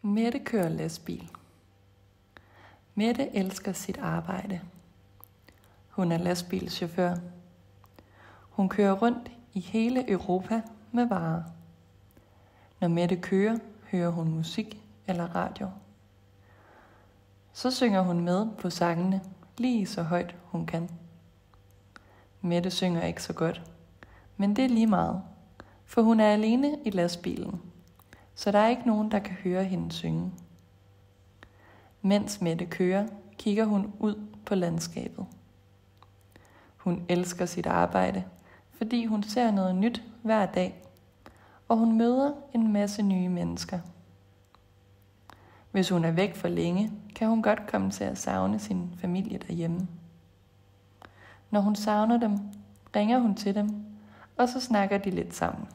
Mette kører lastbil. Mette elsker sit arbejde. Hun er lastbilschauffør. Hun kører rundt i hele Europa med varer. Når Mette kører, hører hun musik eller radio. Så synger hun med på sangene lige så højt hun kan. Mette synger ikke så godt, men det er lige meget, for hun er alene i lastbilen, så der er ikke nogen, der kan høre hende synge. Mens Mette kører, kigger hun ud på landskabet. Hun elsker sit arbejde, fordi hun ser noget nyt hver dag, og hun møder en masse nye mennesker. Hvis hun er væk for længe, kan hun godt komme til at savne sin familie derhjemme. Når hun savner dem, ringer hun til dem, og så snakker de lidt sammen.